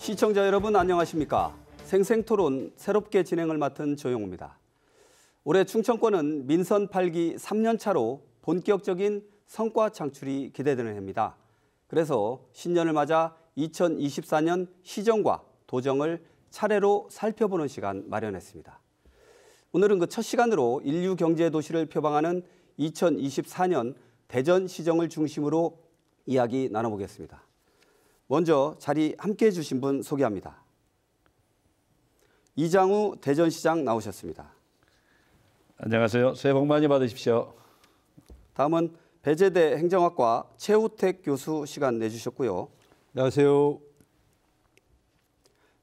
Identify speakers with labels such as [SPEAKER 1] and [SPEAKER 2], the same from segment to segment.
[SPEAKER 1] 시청자 여러분 안녕하십니까? 생생토론 새롭게 진행을 맡은 조용호입니다. 올해 충청권은 민선 8기 3년 차로 본격적인 성과 창출이 기대되는 해입니다. 그래서 신년을 맞아 2024년 시정과 도정을 차례로 살펴보는 시간 마련했습니다. 오늘은 그 첫 시간으로 인류 경제 도시를 표방하는 2024년 대전시정을 중심으로 이야기 나눠보겠습니다. 먼저 자리 함께해 주신 분 소개합니다. 이장우 대전시장 나오셨습니다.
[SPEAKER 2] 안녕하세요. 새해 복 많이 받으십시오.
[SPEAKER 1] 다음은 배재대 행정학과 최우택 교수 시간 내주셨고요.
[SPEAKER 3] 안녕하세요.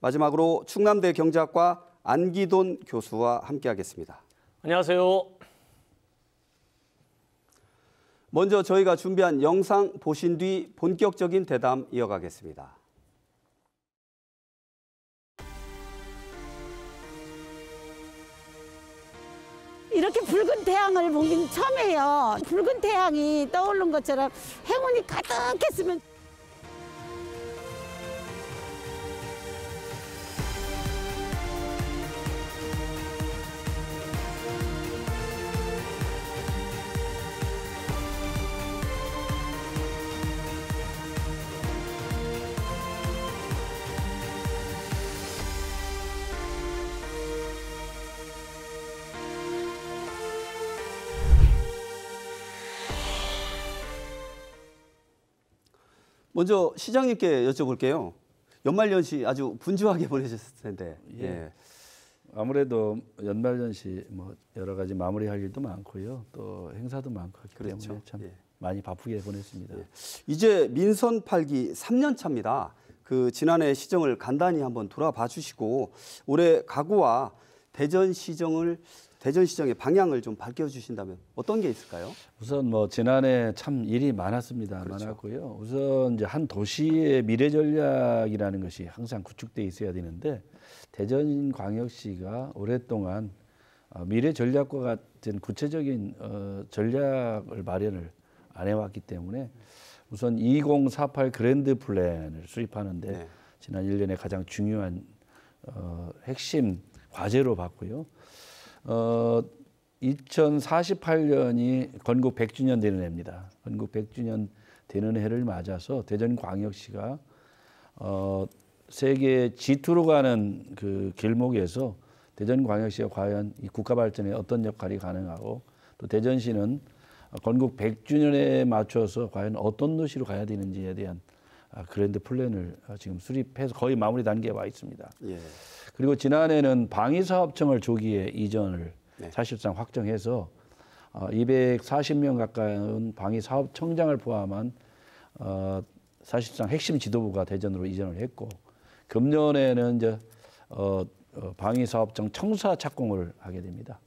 [SPEAKER 1] 마지막으로 충남대 경제학과 안기돈 교수와 함께하겠습니다.
[SPEAKER 4] 안녕하세요.
[SPEAKER 1] 먼저 저희가 준비한 영상 보신 뒤 본격적인 대담 이어가겠습니다.
[SPEAKER 5] 이렇게 붉은 태양을 보긴 처음이에요. 붉은 태양이 떠오른 것처럼 행운이 가득했으면.
[SPEAKER 1] 먼저 시장님께 여쭤볼게요. 연말연시 아주 분주하게 보내셨을 텐데. 예.
[SPEAKER 2] 아무래도 연말연시 뭐 여러 가지 마무리할 일도 많고요. 또 행사도 많고 하기
[SPEAKER 1] 그렇죠.
[SPEAKER 2] 때문에 참
[SPEAKER 1] 예.
[SPEAKER 2] 많이 바쁘게 보냈습니다.
[SPEAKER 1] 예. 이제 민선 8기 3년 차입니다. 그 지난해 시정을 간단히 한번 돌아봐 주시고 올해 각오와 대전시정의 방향을 좀 밝혀주신다면 어떤 게 있을까요?
[SPEAKER 2] 우선 뭐 지난해 참 일이 많았습니다.
[SPEAKER 1] 그렇죠.
[SPEAKER 2] 많았고요. 우선 이제 한 도시의 미래 전략이라는 것이 항상 구축돼 있어야 되는데 대전광역시가 오랫동안 미래 전략과 같은 구체적인 전략을 마련을 안 해왔기 때문에 우선 2048 그랜드 플랜을 수립하는데
[SPEAKER 1] 네.
[SPEAKER 2] 지난 1년에 가장 중요한 핵심 과제로 봤고요. 2048년이 건국 100주년 되는 해입니다. 건국 100주년 되는 해를 맞아서 대전광역시가 세계 G2로 가는 그 길목에서 대전광역시가 과연 이 국가 발전에 어떤 역할이 가능하고 또 대전시는 건국 100주년에 맞춰서 과연 어떤 도시로 가야 되는지에 대한 그랜드 플랜을 지금 수립해서 거의 마무리 단계에 와 있습니다.
[SPEAKER 1] 예.
[SPEAKER 2] 그리고 지난해는 방위사업청을 조기에 이전을
[SPEAKER 1] 네.
[SPEAKER 2] 사실상 확정해서 240명 가까운 방위사업청장을 포함한 사실상 핵심 지도부가 대전으로 이전을 했고 금년에는 이제 방위사업청 청사 착공을 하게 됩니다.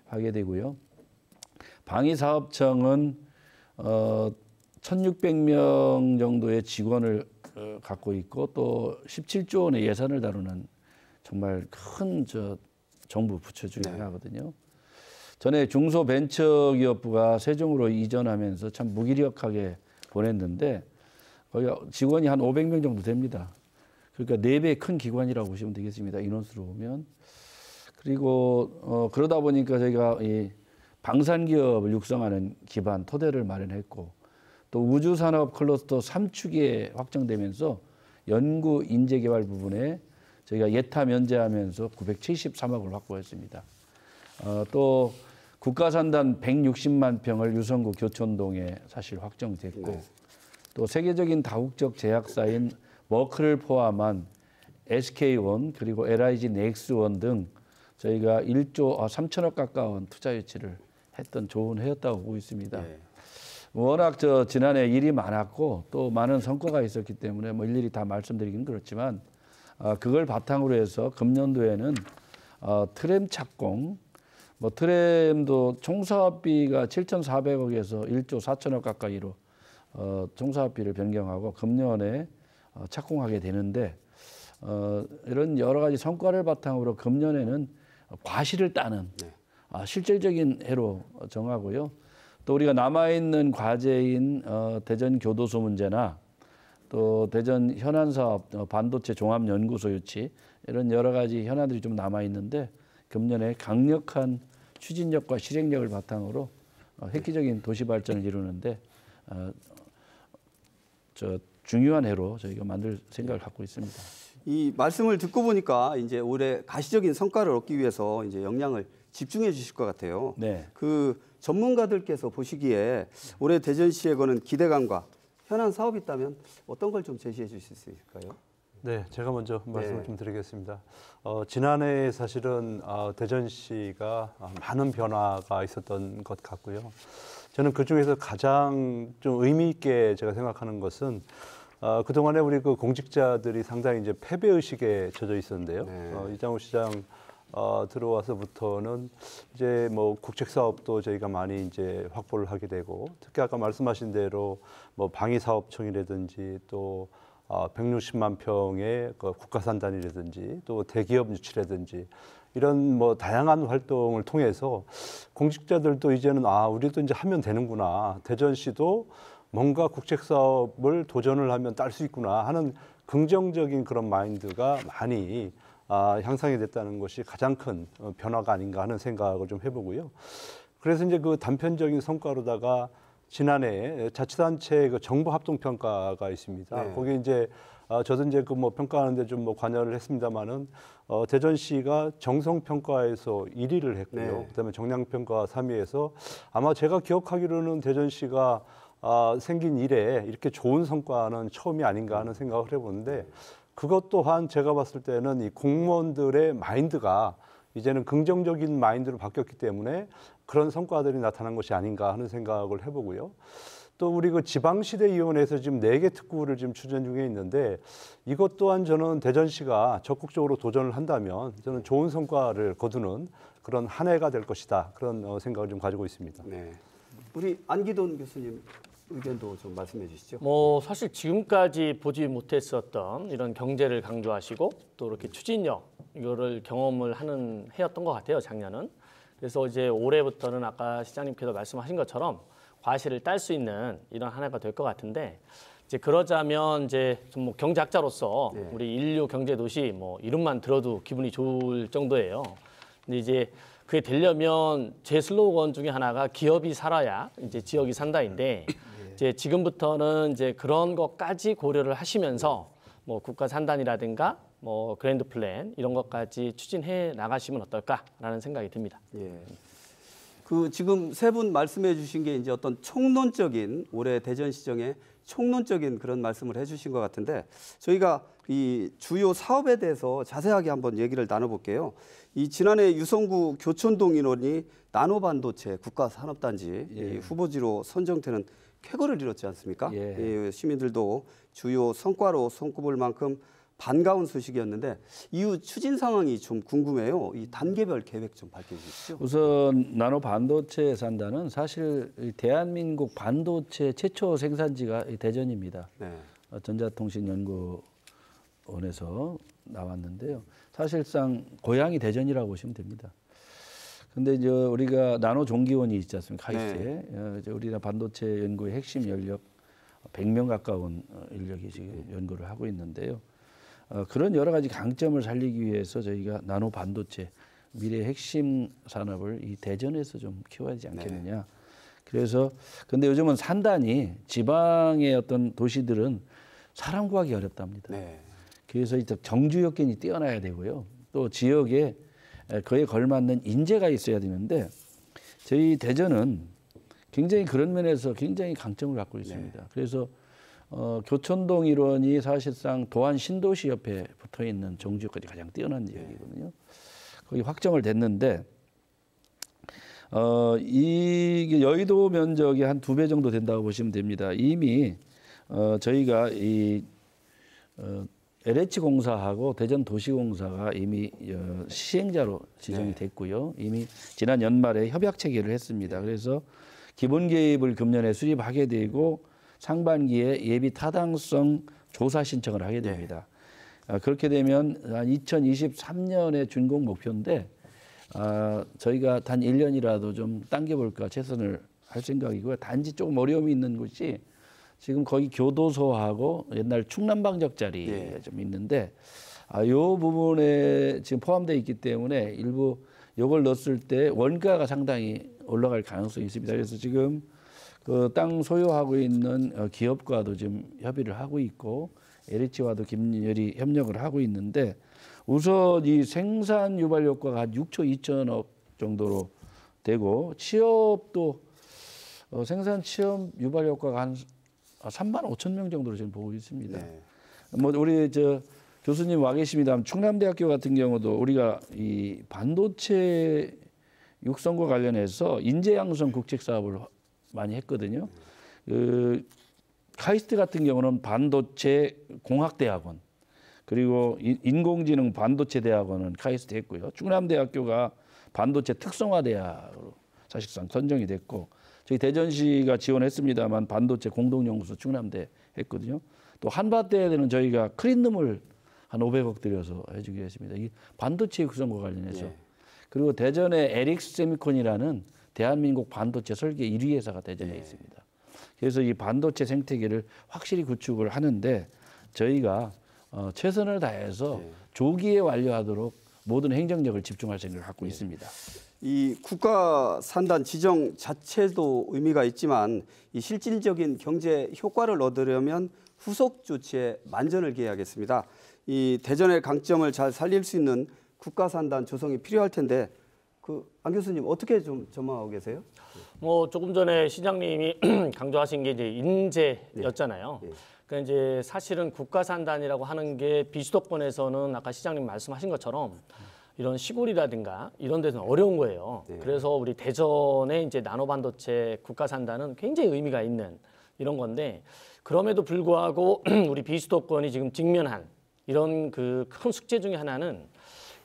[SPEAKER 2] 하게 되고요. 방위사업청은 1,600명 정도의 직원을 갖고 있고 또 17조 원의 예산을 다루는 정말 큰 정부 부처 중에 하나거든요. 전에 중소벤처기업부가 세종으로 이전하면서 참 무기력하게 보냈는데 거기 직원이 한 500명 정도 됩니다. 그러니까 4배 큰 기관이라고 보시면 되겠습니다. 인원수로 보면. 그리고 그러다 보니까 저희가 이 방산기업을 육성하는 기반 토대를 마련했고 또 우주산업 클러스터 3축에 확정되면서 연구 인재개발 부분에 저희가 예타 면제하면서 973억을 확보했습니다. 또 국가산단 160만 평을 유성구 교촌동에 사실 확정됐고
[SPEAKER 1] 네.
[SPEAKER 2] 또 세계적인 다국적 제약사인 머크를 포함한 SK1 그리고 LIG 넥스원 등 저희가 1조 3천억 가까운 투자 유치를 했던 좋은 해였다고 보고 있습니다.
[SPEAKER 1] 네.
[SPEAKER 2] 워낙 지난해 일이 많았고 또 많은 성과가 있었기 때문에 뭐 일일이 다 말씀드리긴 그렇지만 그걸 바탕으로 해서 금년도에는 트램 착공, 뭐 트램도 총사업비가 7,400억에서 1조 4천억 가까이로 총사업비를 변경하고 금년에 착공하게 되는데 이런 여러 가지 성과를 바탕으로 금년에는 과실을 따는 실질적인 해로 정하고요. 또 우리가 남아있는 과제인 대전 교도소 문제나 또 대전 현안 사업 반도체 종합 연구소 유치 이런 여러 가지 현안들이 좀 남아 있는데 금년에 강력한 추진력과 실행력을 바탕으로 획기적인 도시 발전을 이루는데 중요한 해로 저희가 만들 생각을 갖고 있습니다.
[SPEAKER 1] 이 말씀을 듣고 보니까 이제 올해 가시적인 성과를 얻기 위해서 이제 역량을 집중해 주실 것 같아요.
[SPEAKER 2] 네.
[SPEAKER 1] 그 전문가들께서 보시기에 올해 대전시에 거는 기대감과 현안 사업이 있다면 어떤 걸 좀 제시해 주실 수 있을까요?
[SPEAKER 3] 네, 제가 먼저 말씀을
[SPEAKER 1] 네.
[SPEAKER 3] 좀 드리겠습니다. 지난해 사실은 대전시가 많은 변화가 있었던 것 같고요. 저는 그 중에서 가장 좀 의미 있게 제가 생각하는 것은 그동안에 우리 그 공직자들이 상당히 이제 패배 의식에 젖어 있었는데요.
[SPEAKER 1] 네.
[SPEAKER 3] 이장우 시장 들어와서부터는 이제 뭐 국책 사업도 저희가 많이 이제 확보를 하게 되고, 특히 아까 말씀하신 대로 뭐 방위사업청이라든지 또 160만 평의 그 국가산단이라든지 또 대기업 유치라든지 이런 뭐 다양한 활동을 통해서 공직자들도 이제는 우리도 이제 하면 되는구나, 대전시도 뭔가 국책 사업을 도전을 하면 딸 수 있구나 하는 긍정적인 그런 마인드가 많이 향상이 됐다는 것이 가장 큰 변화가 아닌가 하는 생각을 좀 해보고요. 그래서 이제 그 단편적인 성과로다가 지난해 자치단체 그 정부 합동 평가가 있습니다.
[SPEAKER 1] 네.
[SPEAKER 3] 거기 이제 저도 이제 그 뭐 평가하는데 좀 뭐 관여를 했습니다만은 대전시가 정성 평가에서 1위를 했고요.
[SPEAKER 1] 네.
[SPEAKER 3] 그다음에 정량 평가 3위에서 아마 제가 기억하기로는 대전시가 생긴 이래 이렇게 좋은 성과는 처음이 아닌가 하는 생각을 해보는데, 그것 또한 제가 봤을 때는 이 공무원들의 마인드가 이제는 긍정적인 마인드로 바뀌었기 때문에 그런 성과들이 나타난 것이 아닌가 하는 생각을 해보고요. 또 우리 그 지방시대위원회에서 지금 4개 특구를 지금 추진 중에 있는데, 이것 또한 저는 대전시가 적극적으로 도전을 한다면 저는 좋은 성과를 거두는 그런 한 해가 될 것이다, 그런 생각을 좀 가지고 있습니다.
[SPEAKER 1] 네. 우리 안기돈 교수님 의견도 좀 말씀해 주시죠.
[SPEAKER 4] 뭐 사실 지금까지 보지 못했었던 이런 경제를 강조하시고 또 이렇게 추진력 이거를 경험을 하는 해였던 것 같아요, 작년은. 그래서 이제 올해부터는 아까 시장님께서 말씀하신 것처럼 과실을 딸 수 있는 이런 한 해가 될 것 같은데, 이제 그러자면 이제 좀 뭐 경제학자로서
[SPEAKER 1] 네.
[SPEAKER 4] 우리 인류 경제 도시 뭐 이름만 들어도 기분이 좋을 정도예요. 근데 이제 그게 되려면 제 슬로건 중에 하나가 기업이 살아야 이제 지역이 산다인데, 이제 지금부터는 이제 그런 것까지 고려를 하시면서 뭐 국가 산단이라든가 뭐 그랜드 플랜 이런 것까지 추진해 나가시면 어떨까라는 생각이 듭니다.
[SPEAKER 1] 예. 그 지금 세 분 말씀해 주신 게 이제 어떤 총론적인 올해 대전시정의 총론적인 그런 말씀을 해주신 것 같은데, 저희가 이 주요 사업에 대해서 자세하게 한번 얘기를 나눠볼게요. 이 지난해 유성구 교촌동 인원이 나노반도체 국가산업단지 이 후보지로 선정되는 쾌거를 이뤘지 않습니까?
[SPEAKER 2] 예.
[SPEAKER 1] 이 시민들도 주요 성과로 손꼽을 만큼 반가운 소식이었는데, 이후 추진 상황이 좀 궁금해요. 이 단계별 계획 좀 밝혀주시죠.
[SPEAKER 2] 우선 나노 반도체 산다는 사실 이 대한민국 반도체 최초 생산지가 이 대전입니다.
[SPEAKER 1] 네.
[SPEAKER 2] 전자통신연구원에서 나왔는데요. 사실상 고향이 대전이라고 보시면 됩니다. 근데 이제 우리가 나노 종기원이 있지 않습니까? 하이스에 이제 우리나라 반도체 연구의 핵심 연력 100명 가까운 인력이 지금 연구를 하고 있는데요. 그런 여러 가지 강점을 살리기 위해서 저희가 나노 반도체 미래 핵심 산업을 이 대전에서 좀 키워야 하지 않겠느냐.
[SPEAKER 1] 네.
[SPEAKER 2] 그래서 근데 요즘은 산단이 지방의 어떤 도시들은 사람 구하기 어렵답니다.
[SPEAKER 1] 네.
[SPEAKER 2] 그래서 정주 여건이 뛰어나야 되고요. 또 지역에 그에 걸맞는 인재가 있어야 되는데, 저희 대전은 굉장히 그런 면에서 굉장히 강점을 갖고 있습니다.
[SPEAKER 1] 네.
[SPEAKER 2] 그래서 교촌동 일원이 사실상 도안 신도시 옆에 붙어 있는 정주 여건이 가장 뛰어난 지역이거든요. 거기 확정을 됐는데, 이게 여의도 면적이 한 2배 정도 된다고 보시면 됩니다. 이미 저희가 이 LH공사하고 대전도시공사가 이미 시행자로 지정이 됐고요. 이미 지난 연말에 협약 체결을 했습니다. 그래서 기본 개입을 금년에 수립하게 되고 상반기에 예비 타당성 조사 신청을 하게 됩니다. 그렇게 되면 2023년에 준공 목표인데, 저희가 단 1년이라도 좀 당겨볼까 최선을 할 생각이고요. 단지 조금 어려움이 있는 것이 지금 거기 교도소하고 옛날 충남방적자리
[SPEAKER 1] 예.
[SPEAKER 2] 좀 있는데 요 부분에 지금 포함되어 있기 때문에 일부 요걸 넣었을 때 원가가 상당히 올라갈 가능성이 있습니다. 그래서 지금 그 땅 소유하고 있는 기업과도 지금 협의를 하고 있고 LH와도 긴밀히 협력을 하고 있는데 우선 이 생산 유발 효과가 한 6조 2천억 정도로 되고 취업도 생산 취업 유발 효과가 한 3만 5천 명 정도로 지금 보고 있습니다.
[SPEAKER 1] 네.
[SPEAKER 2] 뭐 우리 저 교수님 와 계십니다만 충남대학교 같은 경우도 우리가 이 반도체 육성과 관련해서 인재 양성 국책 사업을 많이 했거든요. 그 카이스트 같은 경우는 반도체 공학대학원 그리고 인공지능 반도체 대학원은 카이스트 했고요. 충남대학교가 반도체 특성화대학으로 사실상 선정이 됐고 저희 대전시가 지원했습니다만 반도체 공동연구소 충남대 했거든요. 또 한밭대에는 저희가 클린룸을 한 500억 들여서 해주기로 했습니다. 이 반도체 육성과 관련해서.
[SPEAKER 1] 예.
[SPEAKER 2] 그리고 대전에 에릭스 세미콘이라는 대한민국 반도체 설계 1위 회사가 대전에 있습니다. 그래서 이 반도체 생태계를 확실히 구축을 하는데 저희가 최선을 다해서 조기에 완료하도록 모든 행정력을 집중할 생각을 갖고 있습니다.
[SPEAKER 1] 이 국가 산단 지정 자체도 의미가 있지만 이 실질적인 경제 효과를 얻으려면 후속 조치에 만전을 기해야겠습니다. 이 대전의 강점을 잘 살릴 수 있는 국가 산단 조성이 필요할 텐데 안 교수님 어떻게 좀 전망하고 계세요?
[SPEAKER 4] 뭐 조금 전에 시장님이 강조하신 게 이제 인재였잖아요.
[SPEAKER 1] 네.
[SPEAKER 4] 그러니까 이제 사실은 국가 산단이라고 하는 게 비수도권에서는 아까 시장님 말씀하신 것처럼 이런 시골이라든가 이런 데서는 어려운 거예요.
[SPEAKER 1] 네.
[SPEAKER 4] 그래서 우리 대전의 이제 나노반도체 국가 산단은 굉장히 의미가 있는 이런 건데 그럼에도 불구하고 우리 비수도권이 지금 직면한 이런 그 큰 숙제 중에 하나는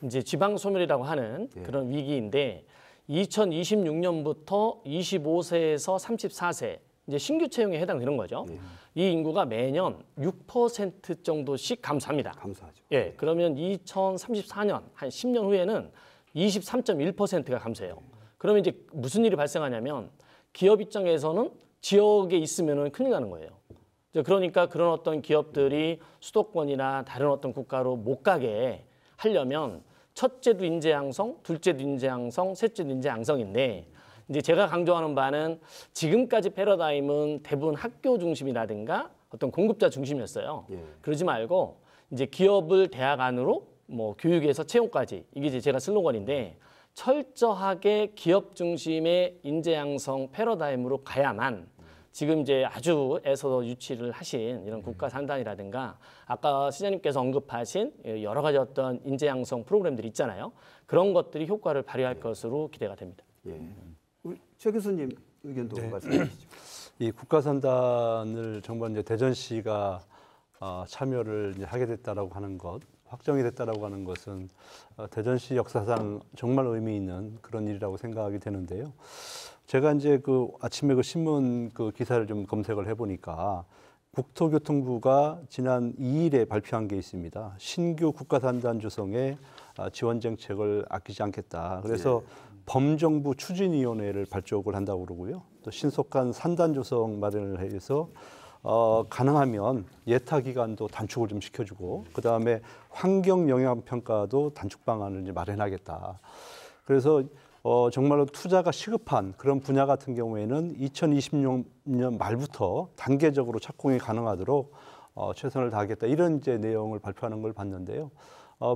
[SPEAKER 4] 이제 지방 소멸이라고 하는 그런 위기인데 2026년부터 25세에서 34세 이제 신규 채용에 해당되는 거죠. 이 인구가 매년 6% 정도씩 감소합니다.
[SPEAKER 1] 감사하죠.
[SPEAKER 4] 예, 그러면 2034년 한 10년 후에는 23.1%가 감소해요. 그러면 이제 무슨 일이 발생하냐면 기업 입장에서는 지역에 있으면은 큰일 나는 거예요. 그러니까 그런 어떤 기업들이 수도권이나 다른 어떤 국가로 못 가게 하려면 첫째도 인재 양성, 둘째도 인재 양성, 셋째도 인재 양성인데 이제 제가 강조하는 바는 지금까지 패러다임은 대부분 학교 중심이라든가 어떤 공급자 중심이었어요.
[SPEAKER 1] 예.
[SPEAKER 4] 그러지 말고 이제 기업을 대학 안으로 뭐 교육에서 채용까지 이게 이제 제가 슬로건인데 철저하게 기업 중심의 인재 양성 패러다임으로 가야만 지금 이제 아주 애써 유치를 하신 이런 국가 산단이라든가 아까 시장님께서 언급하신 여러 가지 어떤 인재 양성 프로그램들이 있잖아요. 그런 것들이 효과를 발휘할 것으로 기대가 됩니다.
[SPEAKER 1] 예. 우리 최 교수님 의견도 말씀해 주시죠.
[SPEAKER 3] 이 국가 산단을 정말 이제 대전시가 참여를 이제 하게 됐다라고 하는 것, 확정이 됐다라고 하는 것은 대전시 역사상 정말 의미 있는 그런 일이라고 생각이 되는데요. 제가 이제 그 아침에 그 신문 그 기사를 좀 검색을 해보니까 국토교통부가 지난 2일에 발표한 게 있습니다. 신규 국가산단 조성에 지원 정책을 아끼지 않겠다. 그래서 범정부 추진위원회를 발족을 한다고 그러고요. 또 신속한 산단 조성 마련을 해서 가능하면 예타 기간도 단축을 좀 시켜주고 그 다음에 환경 영향 평가도 단축 방안을 이제 마련하겠다. 그래서 정말로 투자가 시급한 그런 분야 같은 경우에는 2026년 말부터 단계적으로 착공이 가능하도록 최선을 다하겠다 이런 이제 내용을 발표하는 걸 봤는데요.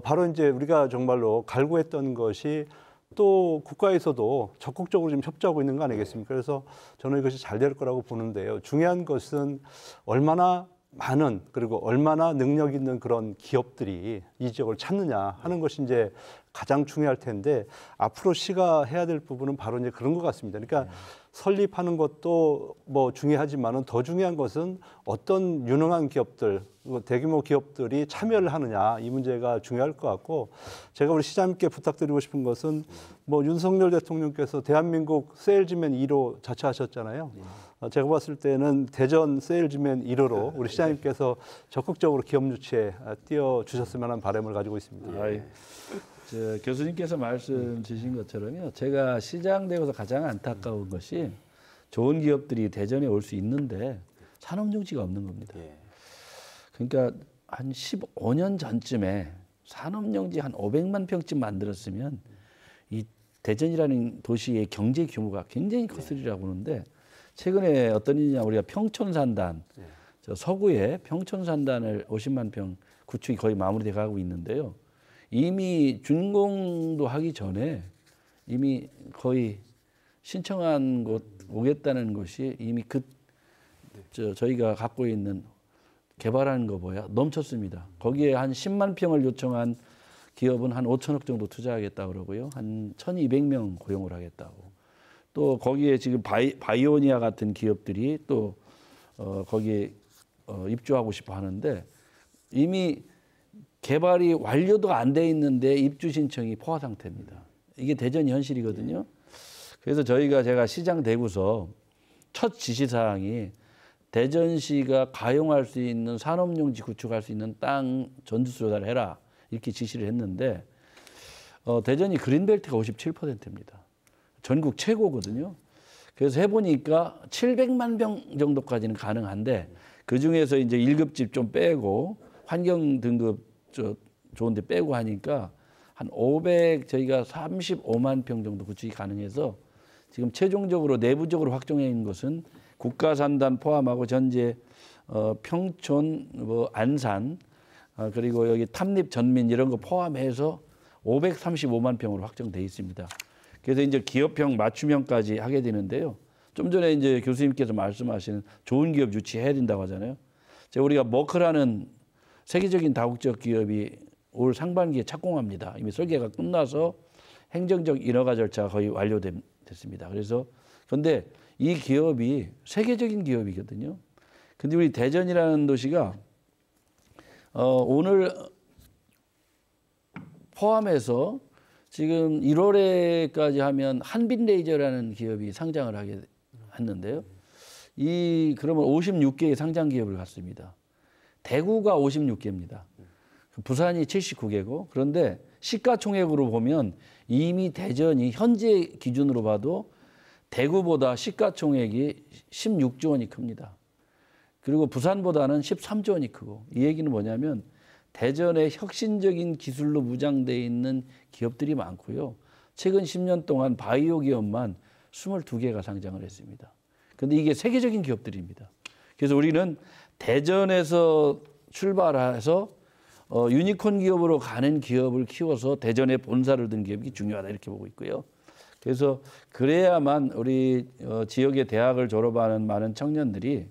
[SPEAKER 3] 바로 이제 우리가 정말로 갈구했던 것이 또 국가에서도 적극적으로 지금 협조하고 있는 거 아니겠습니까? 그래서 저는 이것이 잘 될 거라고 보는데요. 중요한 것은 얼마나 많은 그리고 얼마나 능력 있는 그런 기업들이 이 지역을 찾느냐 하는 것이 이제 가장 중요할 텐데 앞으로 시가 해야 될 부분은 바로 이제 그런 것 같습니다. 그러니까 설립하는 것도 뭐 중요하지만은 더 중요한 것은 어떤 유능한 기업들, 대규모 기업들이 참여를 하느냐 이 문제가 중요할 것 같고 제가 우리 시장님께 부탁드리고 싶은 것은 뭐 윤석열 대통령께서 대한민국 세일즈맨 1호 자처하셨잖아요. 제가 봤을 때는 대전 세일즈맨 1호로 우리 시장님께서 적극적으로 기업 유치에 띄워주셨으면 하는 바람을 가지고 있습니다.
[SPEAKER 2] 교수님께서 말씀 주신 것처럼요. 제가 시장 되고서 가장 안타까운 것이 좋은 기업들이 대전에 올 수 있는데 산업용지가 없는 겁니다.
[SPEAKER 1] 예.
[SPEAKER 2] 그러니까 한 15년 전쯤에 산업용지 한 500만 평쯤 만들었으면 이 대전이라는 도시의 경제 규모가 굉장히 컸으리라고 보는데 최근에 어떤 일이냐 우리가 평촌산단 저 서구에 평촌산단을 50만 평 구축이 거의 마무리돼 가고 있는데요. 이미 준공도 하기 전에 이미 거의 신청한 곳 오겠다는 것이 이미 저희가 갖고 있는 개발하는 거보다 넘쳤습니다. 거기에 한 10만 평을 요청한 기업은 한 5천억 정도 투자하겠다고 그러고요. 한 1,200명 고용을 하겠다고. 또 거기에 지금 바이오니아 같은 기업들이 또 거기에 입주하고 싶어 하는데 이미 개발이 완료도 안 돼 있는데 입주 신청이 포화 상태입니다. 이게 대전 현실이거든요. 그래서 제가 시장 되고서 첫 지시사항이 대전시가 가용할 수 있는 산업용지 구축할 수 있는 땅 전수 조달을 해라 이렇게 지시를 했는데 대전이 그린벨트가 57%입니다. 전국 최고거든요. 그래서 해보니까 700만 평 정도까지는 가능한데 그 중에서 이제 1급집 좀 빼고 환경 등급 좋은데 빼고 하니까 한 저희가 35만 평 정도 구축이 가능해서 지금 최종적으로 내부적으로 확정해 있는 것은 국가산단 포함하고 전제 평촌, 안산 그리고 여기 탐립 전민 이런 거 포함해서 535만 평으로 확정돼 있습니다. 그래서 이제 기업형 맞춤형까지 하게 되는데요. 좀 전에 이제 교수님께서 말씀하시는 좋은 기업 유치해야 된다고 하잖아요. 우리가 머크라는 세계적인 다국적 기업이 올 상반기에 착공합니다. 이미 설계가 끝나서 행정적 인허가 절차가 거의 완료됐습니다. 그런데 이 기업이 세계적인 기업이거든요. 근데 우리 대전이라는 도시가 오늘 포함해서 지금 1월에까지 하면 한빛레이저라는 기업이 상장을 하게 했는데요. 그러면 56개의 상장 기업을 갖습니다. 대구가 56개입니다. 부산이 79개고 그런데 시가총액으로 보면 이미 대전이 현재 기준으로 봐도 대구보다 시가총액이 16조 원이 큽니다. 그리고 부산보다는 13조 원이 크고 이 얘기는 뭐냐면 대전에 혁신적인 기술로 무장되어 있는 기업들이 많고요. 최근 10년 동안 바이오 기업만 22개가 상장을 했습니다. 그런데 이게 세계적인 기업들입니다. 그래서 우리는 대전에서 출발해서 유니콘 기업으로 가는 기업을 키워서 대전에 본사를 둔 기업이 중요하다 이렇게 보고 있고요. 그래서 그래야만 우리 지역의 대학을 졸업하는 많은 청년들이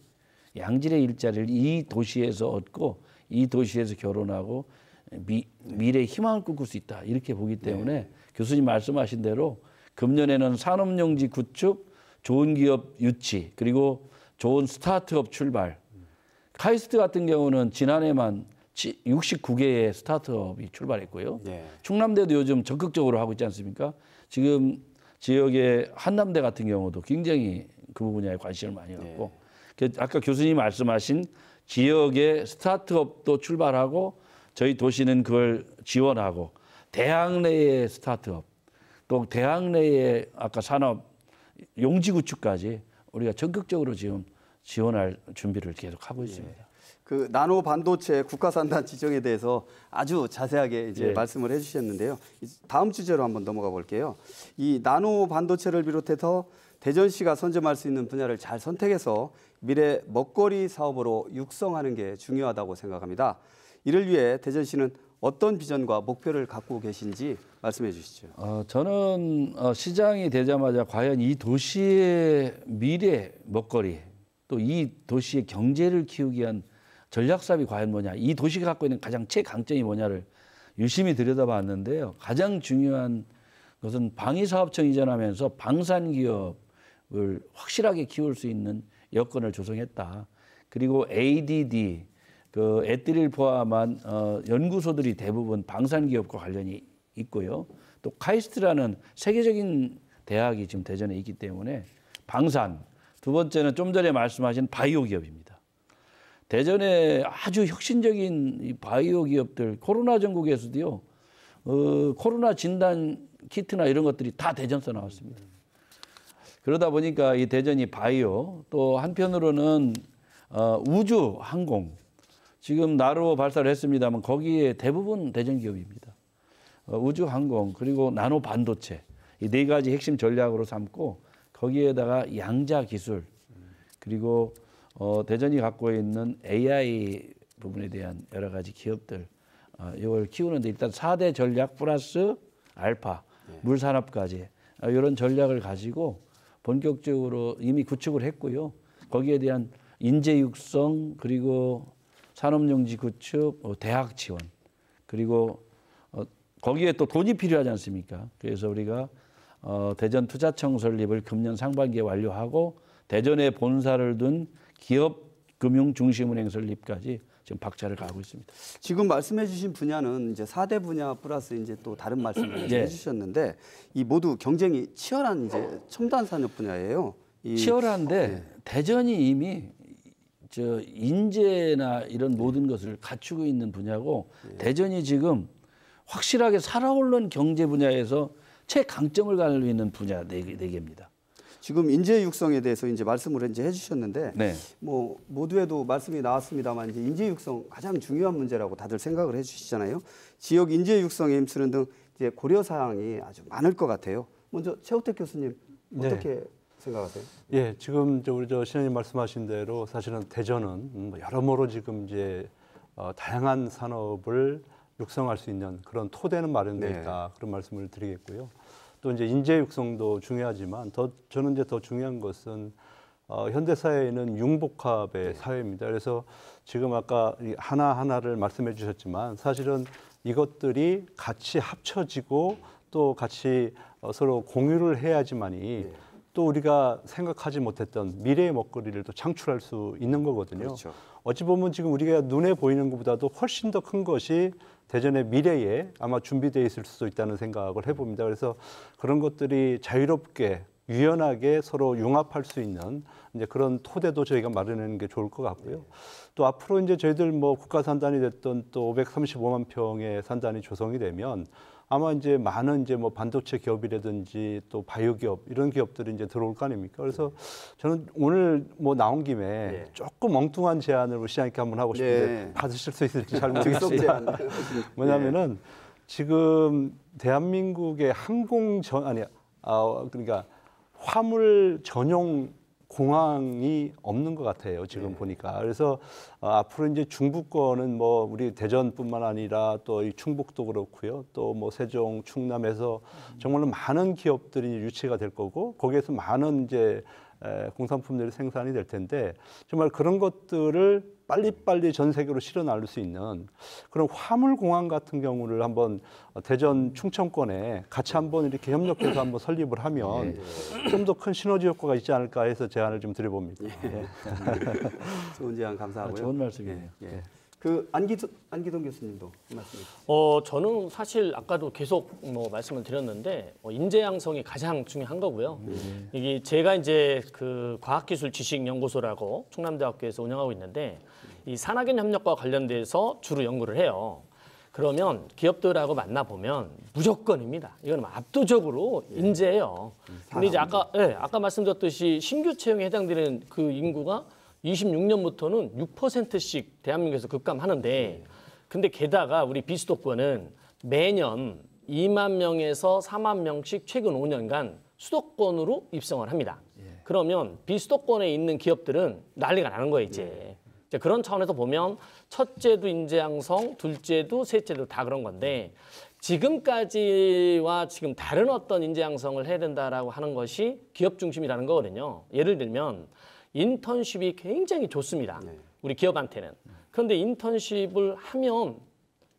[SPEAKER 2] 양질의 일자리를 이 도시에서 얻고 이 도시에서 결혼하고 미래의 희망을 꿈꿀 수 있다 이렇게 보기 때문에 교수님 말씀하신 대로 금년에는 산업용지 구축, 좋은 기업 유치 그리고 좋은 스타트업 출발. 카이스트 같은 경우는 지난해만 69개의 스타트업이 출발했고요. 충남대도 요즘 적극적으로 하고 있지 않습니까? 지금 지역의 한남대 같은 경우도 굉장히 그 분야에 관심을 많이 갖고 아까 교수님 말씀하신 지역의 스타트업도 출발하고 저희 도시는 그걸 지원하고 대학 내의 스타트업 또 대학 내의 아까 산업 용지 구축까지 우리가 적극적으로 지금 지원할 준비를 계속 하고 있습니다.
[SPEAKER 1] 그 나노 반도체 국가산단 지정에 대해서 아주 자세하게 이제 말씀을 해주셨는데요. 다음 주제로 한번 넘어가 볼게요. 이 나노 반도체를 비롯해서 대전시가 선점할 수 있는 분야를 잘 선택해서 미래 먹거리 사업으로 육성하는 게 중요하다고 생각합니다. 이를 위해 대전시는 어떤 비전과 목표를 갖고 계신지 말씀해 주시죠.
[SPEAKER 2] 저는 시장이 되자마자 과연 이 도시의 미래 먹거리 또 이 도시의 경제를 키우기 위한 전략사업이 과연 뭐냐, 이 도시가 갖고 있는 가장 최강점이 뭐냐를 유심히 들여다봤는데요. 가장 중요한 것은 방위사업청 이전하면서 방산기업을 확실하게 키울 수 있는 여건을 조성했다. 그리고 ADD, 그 애들을 포함한 연구소들이 대부분 방산기업과 관련이 있고요. 또 카이스트라는 세계적인 대학이 지금 대전에 있기 때문에 방산. 두 번째는 좀 전에 말씀하신 바이오 기업입니다. 대전에 아주 혁신적인 이 바이오 기업들, 코로나 전국에서도요, 코로나 진단 키트나 이런 것들이 다 대전서 나왔습니다. 그러다 보니까 이 대전이 바이오, 또 한편으로는 우주 항공 지금 나로 발사를 했습니다만 거기에 대부분 대전 기업입니다. 우주 항공 그리고 나노 반도체 이 네 가지 핵심 전략으로 삼고 거기에다가 양자 기술 그리고 대전이 갖고 있는 AI 부분에 대한 여러 가지 기업들 이걸 키우는데 일단 4대 전략 플러스 알파 물산업까지 이런 전략을 가지고 본격적으로 이미 구축을 했고요. 거기에 대한 인재 육성 그리고 산업용지 구축, 대학 지원 그리고 거기에 또 돈이 필요하지 않습니까? 그래서 우리가 대전 투자청 설립을 금년 상반기에 완료하고 대전에 본사를 둔 기업금융중심은행 설립까지 지금 박차를 가하고 있습니다.
[SPEAKER 1] 지금 말씀해 주신 분야는 이제 4대 분야 플러스 이제 또 다른 말씀을
[SPEAKER 2] 예.
[SPEAKER 1] 해 주셨는데 이 모두 경쟁이 치열한 이제 첨단 산업 분야예요.
[SPEAKER 2] 치열한데 대전이 이미 저 인재나 이런 모든 것을 갖추고 있는 분야고 대전이 지금 확실하게 살아오른 경제 분야에서 최강점을 가지고 있는 분야 네 개입니다.
[SPEAKER 1] 지금 인재 육성에 대해서 이제 말씀을 이제 해주셨는데
[SPEAKER 2] 네.
[SPEAKER 1] 뭐 모두에도 말씀이 나왔습니다만 이제 인재 육성 가장 중요한 문제라고 다들 생각을 해주시잖아요. 지역 인재 육성에 힘쓰는 등 이제 고려 사항이 아주 많을 것 같아요. 먼저 최우택 교수님 어떻게 생각하세요?
[SPEAKER 3] 예, 지금 우리 신현님 말씀하신 대로 사실은 대전은 뭐 여러모로 지금 이제 다양한 산업을 육성할 수 있는 그런 토대는 마련되어 있다 그런 말씀을 드리겠고요. 또 이제 인재 육성도 중요하지만 저는 이제 더 중요한 것은 현대 사회는 융복합의 사회입니다. 그래서 지금 아까 하나 하나를 말씀해 주셨지만 사실은 이것들이 같이 합쳐지고 또 같이 서로 공유를 해야지만이 또 우리가 생각하지 못했던 미래의 먹거리를 또 창출할 수 있는 거거든요.
[SPEAKER 1] 그렇죠.
[SPEAKER 3] 어찌 보면 지금 우리가 눈에 보이는 것보다도 훨씬 더 큰 것이 대전의 미래에 아마 준비되어 있을 수도 있다는 생각을 해봅니다. 그래서 그런 것들이 자유롭게 유연하게 서로 융합할 수 있는 이제 그런 토대도 저희가 마련하는 게 좋을 것 같고요. 또 앞으로 이제 저희들 뭐 국가 산단이 됐던 또 535만 평의 산단이 조성이 되면 아마 이제 많은 이제 뭐 반도체 기업이라든지 또 바이오 기업 이런 기업들이 이제 들어올 거 아닙니까? 그래서 저는 오늘 뭐 나온 김에 조금 엉뚱한 제안을 시장님께 한번 하고 싶은데 받으실 수 있을지 잘 모르겠습니다. 뭐냐면은 지금 대한민국의 그러니까 화물 전용 공항이 없는 것 같아요. 지금 보니까. 그래서 앞으로 이제 중부권은 뭐 우리 대전뿐만 아니라 또 이 충북도 그렇고요. 또 뭐 세종, 충남에서 정말로 많은 기업들이 유치가 될 거고 거기에서 많은 이제 공산품들이 생산이 될 텐데 정말 그런 것들을 빨리빨리 전 세계로 실어 나를 수 있는 그런 화물 공항 같은 경우를 한번 대전 충청권에 같이 한번 이렇게 협력해서 한번 설립을 하면 좀 더 큰 시너지 효과가 있지 않을까 해서 제안을 좀 드려봅니다.
[SPEAKER 1] 좋은 제안 감사하고요.
[SPEAKER 2] 좋은 말씀이네요.
[SPEAKER 1] 그 안기동 교수님도 한 말씀 해주세요.
[SPEAKER 4] 저는 사실 아까도 계속 뭐 말씀을 드렸는데 인재 양성이 가장 중요한 거고요. 이게 제가 이제 그 과학기술지식연구소라고 충남대학교에서 운영하고 있는데 이 산학연 협력과 관련돼서 주로 연구를 해요. 그러면 기업들하고 만나 보면 무조건입니다. 이거는 압도적으로 인재예요. 근데 이제 아까 말씀드렸듯이 신규 채용에 해당되는 그 인구가 26년부터는 6%씩 대한민국에서 급감하는데 근데 게다가 우리 비수도권은 매년 2만 명에서 4만 명씩 최근 5년간 수도권으로 입성을 합니다. 그러면 비수도권에 있는 기업들은 난리가 나는 거예요, 이제. 그런 차원에서 보면 첫째도 인재 양성, 둘째도 셋째도 다 그런 건데 지금까지와 지금 다른 어떤 인재 양성을 해야 된다라고 하는 것이 기업 중심이라는 거거든요. 예를 들면 인턴십이 굉장히 좋습니다. 우리 기업한테는. 그런데 인턴십을 하면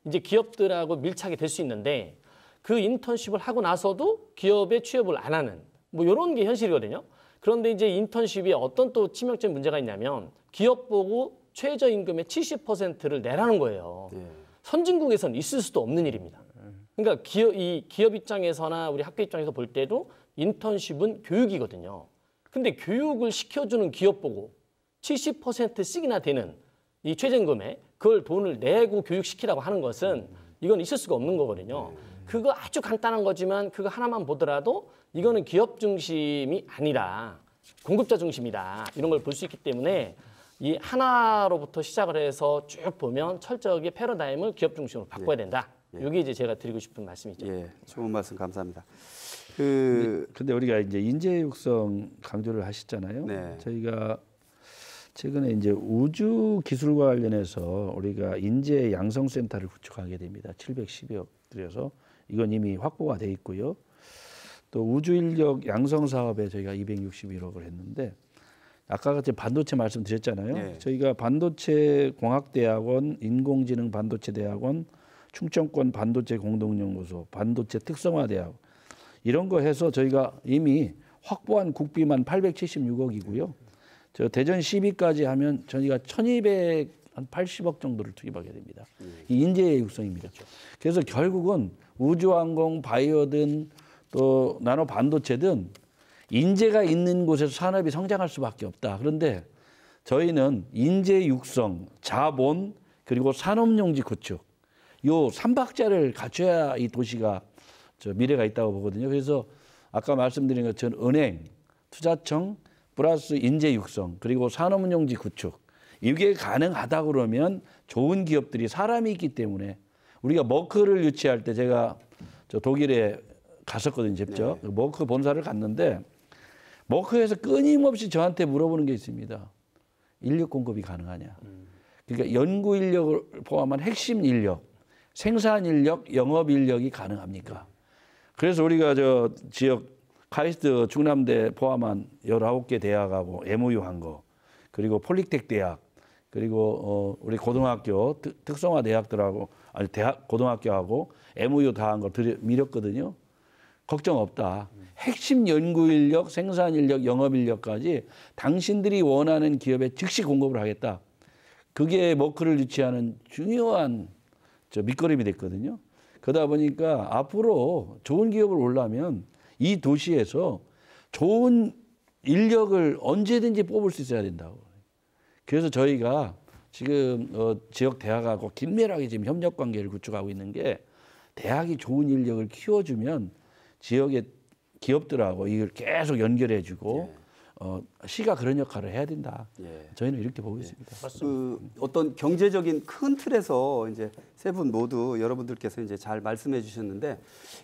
[SPEAKER 4] 이제 기업들하고 밀착이 될 수 있는데 그 인턴십을 하고 나서도 기업에 취업을 안 하는 뭐 이런 게 현실이거든요. 그런데 이제 인턴십이 어떤 또 치명적인 문제가 있냐면 기업 보고 최저임금의 70%를 내라는 거예요. 선진국에서는 있을 수도 없는 일입니다. 그러니까 기업 입장에서나 우리 학교 입장에서 볼 때도 인턴십은 교육이거든요. 근데 교육을 시켜주는 기업 보고 70%씩이나 되는 이 최저임금에 그걸 돈을 내고 교육시키라고 하는 것은 이건 있을 수가 없는 거거든요. 그거 아주 간단한 거지만 그거 하나만 보더라도 이거는 기업 중심이 아니라 공급자 중심이다. 이런 걸 볼 수 있기 때문에 이 하나로부터 시작을 해서 쭉 보면 철저하게 패러다임을 기업 중심으로 바꿔야 된다. 이게 이제 제가 드리고 싶은 말씀이죠.
[SPEAKER 1] 예, 좋은 말씀 감사합니다.
[SPEAKER 2] 근데 우리가 이제 인재 육성 강조를 하셨잖아요.
[SPEAKER 1] 네.
[SPEAKER 2] 저희가 최근에 이제 우주 기술과 관련해서 우리가 인재 양성 센터를 구축하게 됩니다. 710억 들여서 이건 이미 확보가 돼 있고요. 또 우주 인력 양성 사업에 저희가 261억을 했는데 아까 같이 반도체 말씀드렸잖아요.
[SPEAKER 1] 네.
[SPEAKER 2] 저희가 반도체 공학대학원, 인공지능 반도체 대학원, 충청권 반도체 공동연구소, 반도체 특성화대학 이런 거 해서 저희가 이미 확보한 국비만 876억이고요. 저 대전 시비까지 하면 저희가 1,280억 정도를 투입하게 됩니다. 이 인재 육성입니다. 그래서 결국은 우주항공, 바이오든 또 나노 반도체든 인재가 있는 곳에서 산업이 성장할 수밖에 없다. 그런데 저희는 인재 육성, 자본 그리고 산업용지 구축 요 3박자를 갖춰야 이 도시가 미래가 있다고 보거든요. 그래서 아까 말씀드린 것처럼 은행, 투자청 플러스 인재 육성 그리고 산업용지 구축 이게 가능하다 그러면 좋은 기업들이 사람이 있기 때문에 우리가 머크를 유치할 때 제가 저 독일에 갔었거든요. 직접 머크 본사를 갔는데 머크에서 끊임없이 저한테 물어보는 게 있습니다. 인력 공급이 가능하냐. 그러니까 연구 인력을 포함한 핵심 인력, 생산 인력, 영업 인력이 가능합니까? 그래서 우리가 저 지역 카이스트 충남대 포함한 19개 대학하고 MOU 한 거, 그리고 폴리텍 대학, 그리고 우리 고등학교 특성화 대학들하고 아니 대학 고등학교하고 MOU 다 한 거 밀었거든요. 걱정 없다. 핵심 연구 인력, 생산 인력, 영업 인력까지 당신들이 원하는 기업에 즉시 공급을 하겠다. 그게 머크를 유치하는 중요한 밑거름이 됐거든요. 그러다 보니까 앞으로 좋은 기업을 오려면 이 도시에서 좋은 인력을 언제든지 뽑을 수 있어야 된다고. 그래서 저희가 지금 지역 대학하고 긴밀하게 지금 협력 관계를 구축하고 있는 게 대학이 좋은 인력을 키워주면 지역의 기업들하고 이걸 계속 연결해주고 시가 그런 역할을 해야 된다. 저희는 이렇게 보고 있습니다.
[SPEAKER 1] 그 어떤 경제적인 큰 틀에서 이제 세 분 모두 여러분들께서 이제 잘 말씀해 주셨는데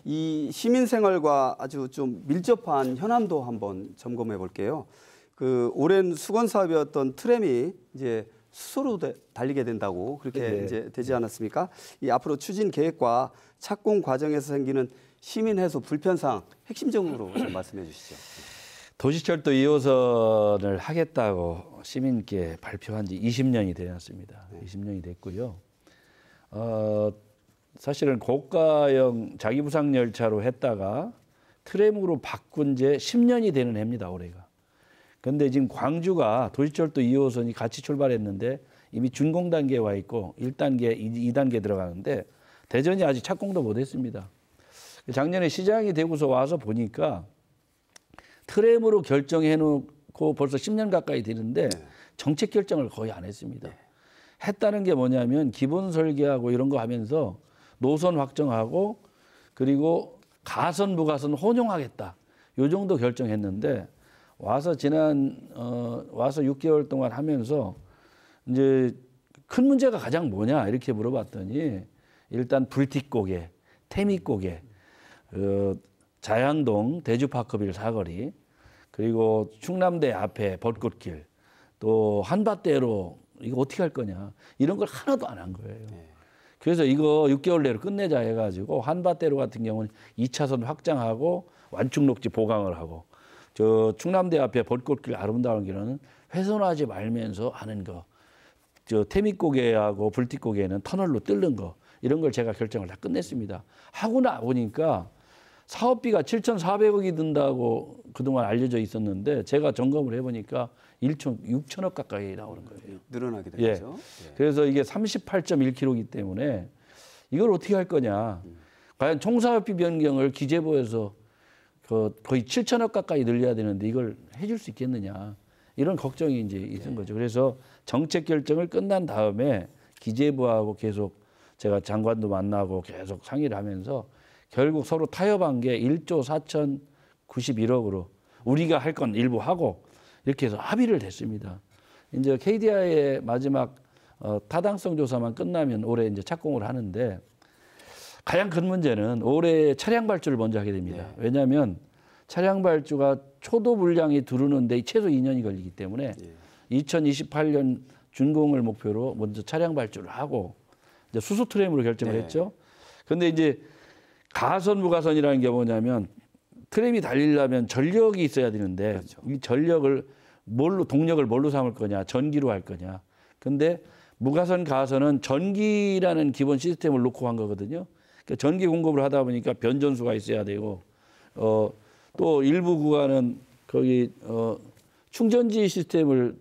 [SPEAKER 1] 이 시민 생활과 아주 좀 밀접한 현안도 한번 점검해 볼게요. 그 오랜 수건 사업이었던 트램이 이제 수소로 달리게 된다고 그렇게 이제 되지 않았습니까? 이 앞으로 추진 계획과 착공 과정에서 생기는 시민 해소 불편사항 핵심적으로 좀 말씀해 주시죠.
[SPEAKER 2] 도시철도 2호선을 하겠다고 시민께 발표한 지 20년이 되었습니다. 20년이 됐고요. 사실은 고가형 자기부상 열차로 했다가 트램으로 바꾼 지 10년이 되는 해입니다. 올해가. 그런데 지금 광주가 도시철도 2호선이 같이 출발했는데 이미 준공 단계에 와 있고 1단계, 2단계 들어가는데 대전이 아직 착공도 못했습니다. 작년에 시장이 되고서 와서 보니까 트램으로 결정해 놓고 벌써 10년 가까이 되는데 정책 결정을 거의 안 했습니다. 했다는 게 뭐냐면 기본 설계하고 이런 거 하면서 노선 확정하고 그리고 가선 부가선 혼용하겠다. 요 정도 결정했는데 와서 와서 6개월 동안 하면서 이제 큰 문제가 가장 뭐냐 이렇게 물어봤더니 일단 불티고개, 태미고개, 자양동 대주파크빌 사거리 그리고 충남대 앞에 벚꽃길 또 한밭대로 이거 어떻게 할 거냐 이런 걸 하나도 안 한 거예요. 그래서 이거 6개월 내로 끝내자 해가지고 한밭대로 같은 경우는 2차선 확장하고 완충록지 보강을 하고 저 충남대 앞에 벚꽃길 아름다운 길은 훼손하지 말면서 하는 거. 저 태미고개하고 불티고개는 터널로 뚫는 거 이런 걸 제가 결정을 다 끝냈습니다. 하고 나보니까 사업비가 7,400억이 든다고 그동안 알려져 있었는데 제가 점검을 해보니까 6천억 가까이 나오는 거예요.
[SPEAKER 1] 늘어나게 되죠.
[SPEAKER 2] 그래서 이게 38.1km이기 때문에 이걸 어떻게 할 거냐. 과연 총사업비 변경을 기재부에서 거의 7천억 가까이 늘려야 되는데 이걸 해줄 수 있겠느냐. 이런 걱정이 이제 있은 거죠. 그래서 정책 결정을 끝난 다음에 기재부하고 계속 제가 장관도 만나고 계속 상의를 하면서 결국 서로 타협한 게 1조 4,091억으로 우리가 할 건 일부 하고 이렇게 해서 합의를 했습니다. 이제 KDI의 마지막 타당성 조사만 끝나면 올해 이제 착공을 하는데 가장 큰 문제는 올해 차량 발주를 먼저 하게 됩니다.
[SPEAKER 1] 네.
[SPEAKER 2] 왜냐하면 차량 발주가 초도 물량이 들어오는데 최소 2년이 걸리기 때문에 2028년 준공을 목표로 먼저 차량 발주를 하고 이제 수소 트램으로 결정을
[SPEAKER 1] 네.
[SPEAKER 2] 했죠. 그런데 이제 가선 무가선이라는 게 뭐냐면 트램이 달리려면 전력이 있어야 되는데
[SPEAKER 1] 그렇죠.
[SPEAKER 2] 이 전력을 동력을 뭘로 삼을 거냐, 전기로 할 거냐. 근데 무가선 가선은 전기라는 기본 시스템을 놓고 한 거거든요. 그러니까 전기 공급을 하다 보니까 변전수가 있어야 되고 또 일부 구간은 거기 충전지 시스템을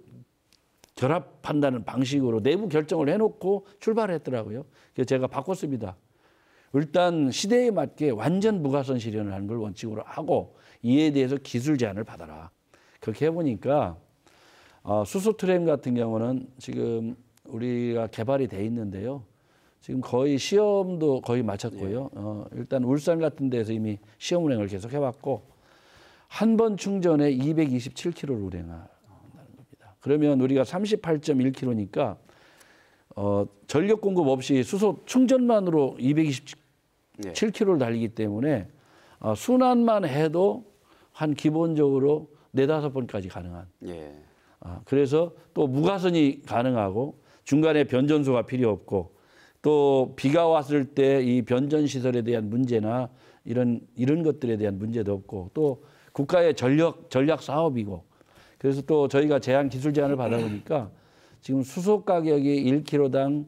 [SPEAKER 2] 결합한다는 방식으로 내부 결정을 해놓고 출발을 했더라고요. 그래서 제가 바꿨습니다. 일단 시대에 맞게 완전 무가선 실현을 하는 걸 원칙으로 하고 이에 대해서 기술 제한을 받아라. 그렇게 해보니까 수소 트램 같은 경우는 지금 우리가 개발이 돼 있는데요. 지금 거의 시험도 거의 마쳤고요. 일단 울산 같은 데서 이미 시험 운행을 계속 해왔고 한 번 충전에 227km를 운행한다는 겁니다. 그러면 우리가 38.1km니까 전력 공급 없이 수소 충전만으로 227km를 달리기 때문에 순환만 해도 한 기본적으로 4-5번까지 가능한.
[SPEAKER 1] 예.
[SPEAKER 2] 그래서 또 무가선이 가능하고 중간에 변전소가 필요 없고 또 비가 왔을 때 이 변전 시설에 대한 문제나 이런 것들에 대한 문제도 없고 또 국가의 전략 사업이고 그래서 또 저희가 기술 제한을 받아보니까 지금 수소 가격이 1kg당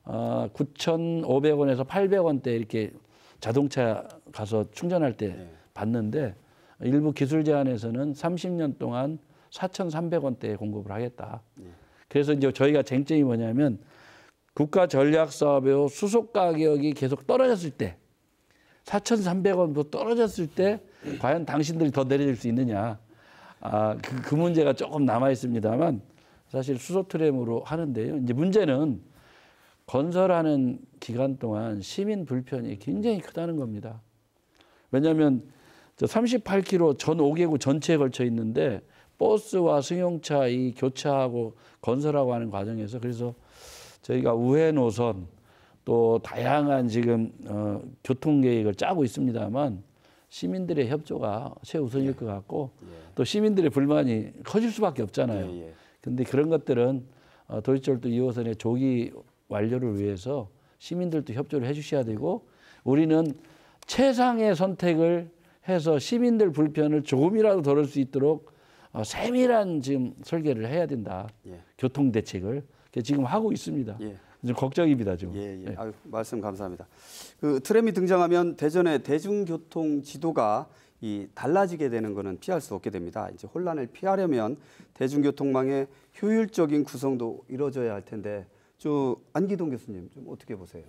[SPEAKER 2] 9,500원에서 800원대 이렇게 자동차 가서 충전할 때 받는데 일부 기술 제한에서는 30년 동안 4,300원대에 공급을 하겠다. 그래서 이제 저희가 쟁점이 뭐냐면 국가 전략 사업의 수소 가격이 계속 떨어졌을 때 4,300원도 떨어졌을 때 과연 당신들이 더 내려줄 수 있느냐. 그 문제가 조금 남아 있습니다만 사실 수소 트램으로 하는데요. 이제 문제는 건설하는 기간 동안 시민 불편이 굉장히 크다는 겁니다. 왜냐하면 38km 전 5개구 전체에 걸쳐 있는데 버스와 승용차 이 교차하고 건설하고 하는 과정에서 그래서 저희가 우회 노선 또 다양한 지금 교통 계획을 짜고 있습니다만 시민들의 협조가 최우선일 것 같고 또 시민들의 불만이 커질 수밖에 없잖아요. 그런데 그런 것들은 도시철도 2호선의 조기 완료를 위해서 시민들도 협조를 해주셔야 되고 우리는 최상의 선택을 해서 시민들 불편을 조금이라도 덜을 수 있도록 세밀한 지금 설계를 해야 된다. 교통 대책을 지금 하고 있습니다. 좀 걱정입니다, 지금.
[SPEAKER 1] 아유, 말씀 감사합니다. 그 트램이 등장하면 대전의 대중교통 지도가 달라지게 되는 것은 피할 수 없게 됩니다. 이제 혼란을 피하려면 대중교통망의 효율적인 구성도 이루어져야 할 텐데, 안기동 교수님 좀 어떻게 보세요?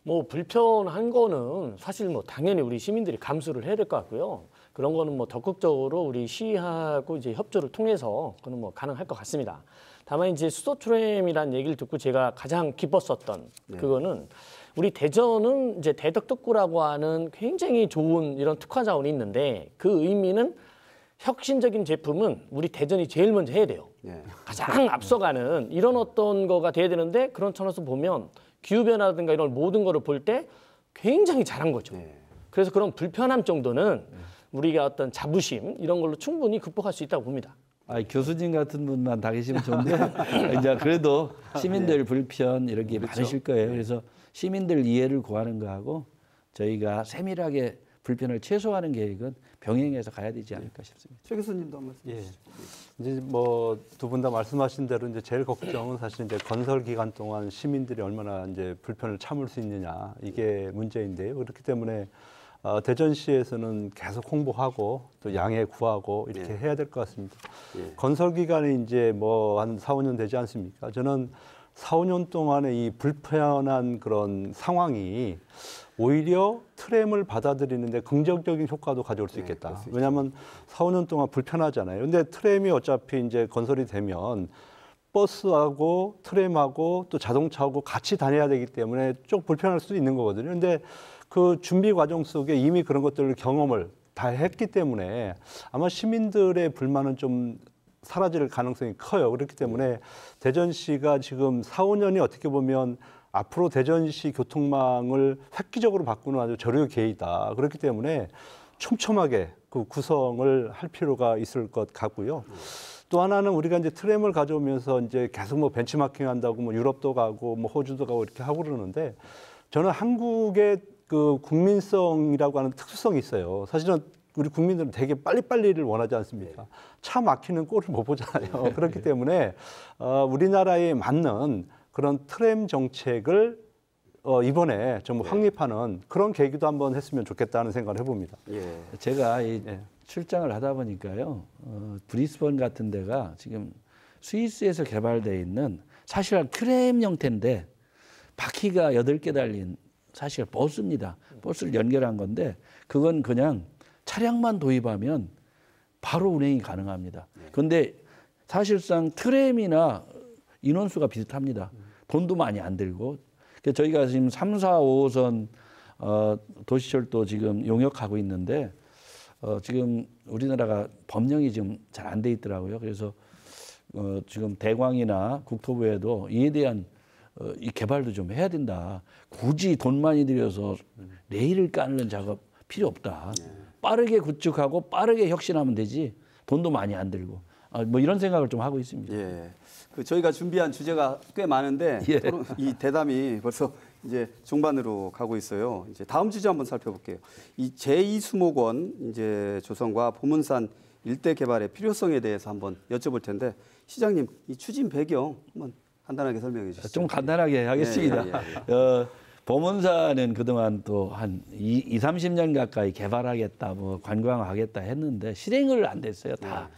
[SPEAKER 4] 뭐 불편한 거는 사실 뭐 당연히 우리 시민들이 감수를 해야 될 것 같고요. 그런 거는 뭐 적극적으로 우리 시하고 이제 협조를 통해서 그는 뭐 가능할 것 같습니다. 다만 이제 수소 트램이라는 얘기를 듣고 제가 가장 기뻤었던 그거는 우리 대전은 이제 대덕특구라고 하는 굉장히 좋은 이런 특화 자원이 있는데 그 의미는 혁신적인 제품은 우리 대전이 제일 먼저 해야 돼요. 가장 앞서가는 이런 어떤 거가 돼야 되는데 그런 차원에서 보면 기후변화라든가 이런 모든 거를 볼 때 굉장히 잘한 거죠. 그래서 그런 불편함 정도는 우리가 어떤 자부심 이런 걸로 충분히 극복할 수 있다고 봅니다.
[SPEAKER 2] 교수님 같은 분만 다 계시면 좋은데 이제 그래도 시민들 불편 이렇게 많으실 거예요. 그래서 시민들 이해를 구하는 거하고 저희가 세밀하게 불편을 최소화하는 계획은 병행해서 가야 되지 않을까 싶습니다.
[SPEAKER 1] 최 교수님도 한 말씀 해주시죠.
[SPEAKER 3] 이제 뭐 두 분 다 말씀하신 대로 이제 제일 걱정은 사실 이제 건설 기간 동안 시민들이 얼마나 이제 불편을 참을 수 있느냐 이게 문제인데요. 그렇기 때문에 대전시에서는 계속 홍보하고 또 양해 구하고 이렇게 해야 될 것 같습니다. 건설 기간이 이제 뭐 한 4, 5년 되지 않습니까? 저는 4, 5년 동안의 이 불편한 그런 상황이 오히려 트램을 받아들이는데 긍정적인 효과도 가져올 수 있겠다. 왜냐하면 4, 5년 동안 불편하잖아요. 근데 트램이 어차피 이제 건설이 되면 버스하고 트램하고 또 자동차하고 같이 다녀야 되기 때문에 좀 불편할 수도 있는 거거든요. 근데 그 준비 과정 속에 이미 그런 것들을 경험을 다 했기 때문에 아마 시민들의 불만은 좀 사라질 가능성이 커요. 그렇기 때문에 대전시가 지금 4, 5년이 어떻게 보면 앞으로 대전시 교통망을 획기적으로 바꾸는 아주 절호의 계기다. 그렇기 때문에 촘촘하게 그 구성을 할 필요가 있을 것 같고요. 또 하나는 우리가 이제 트램을 가져오면서 이제 계속 뭐 벤치마킹 한다고 뭐 유럽도 가고 뭐 호주도 가고 이렇게 하고 그러는데 저는 한국의 그 국민성이라고 하는 특수성이 있어요. 사실은 우리 국민들은 되게 빨리빨리를 원하지 않습니까? 차 막히는 꼴을 못 보잖아요. 그렇기 때문에 우리나라에 맞는 그런 트램 정책을 이번에 좀 확립하는 그런 계기도 한번 했으면 좋겠다는 생각을 해봅니다.
[SPEAKER 1] 예.
[SPEAKER 2] 제가 이 출장을 하다 보니까요, 브리스번 같은 데가 지금 스위스에서 개발되어 있는 사실 트램 형태인데 바퀴가 8개 달린 사실 버스입니다. 버스를 연결한 건데 그건 그냥 차량만 도입하면 바로 운행이 가능합니다. 그런데 사실상 트램이나 인원수가 비슷합니다. 돈도 많이 안 들고. 그래서 저희가 지금 3, 4, 5호선 도시철도 지금 용역하고 있는데 지금 우리나라가 법령이 지금 잘 안 돼 있더라고요. 그래서 지금 대광이나 국토부에도 이에 대한 이 개발도 좀 해야 된다. 굳이 돈 많이 들여서 레일을 까는 작업 필요 없다. 빠르게 구축하고 빠르게 혁신하면 되지. 돈도 많이 안 들고. 뭐 이런 생각을 좀 하고 있습니다.
[SPEAKER 1] 예. 그 저희가 준비한 주제가 꽤 많은데 이 대담이 벌써 이제 중반으로 가고 있어요. 이제 다음 주제 한번 살펴볼게요. 이 제2수목원 이제 조성과 보문산 일대 개발의 필요성에 대해서 한번 여쭤볼 텐데 시장님 이 추진 배경 한번 간단하게 설명해 주시죠.
[SPEAKER 2] 좀 간단하게 하겠습니다. 보문산은 그동안 또 한 30년 가까이 개발하겠다, 뭐 관광하겠다 했는데 실행을 안 됐어요. 다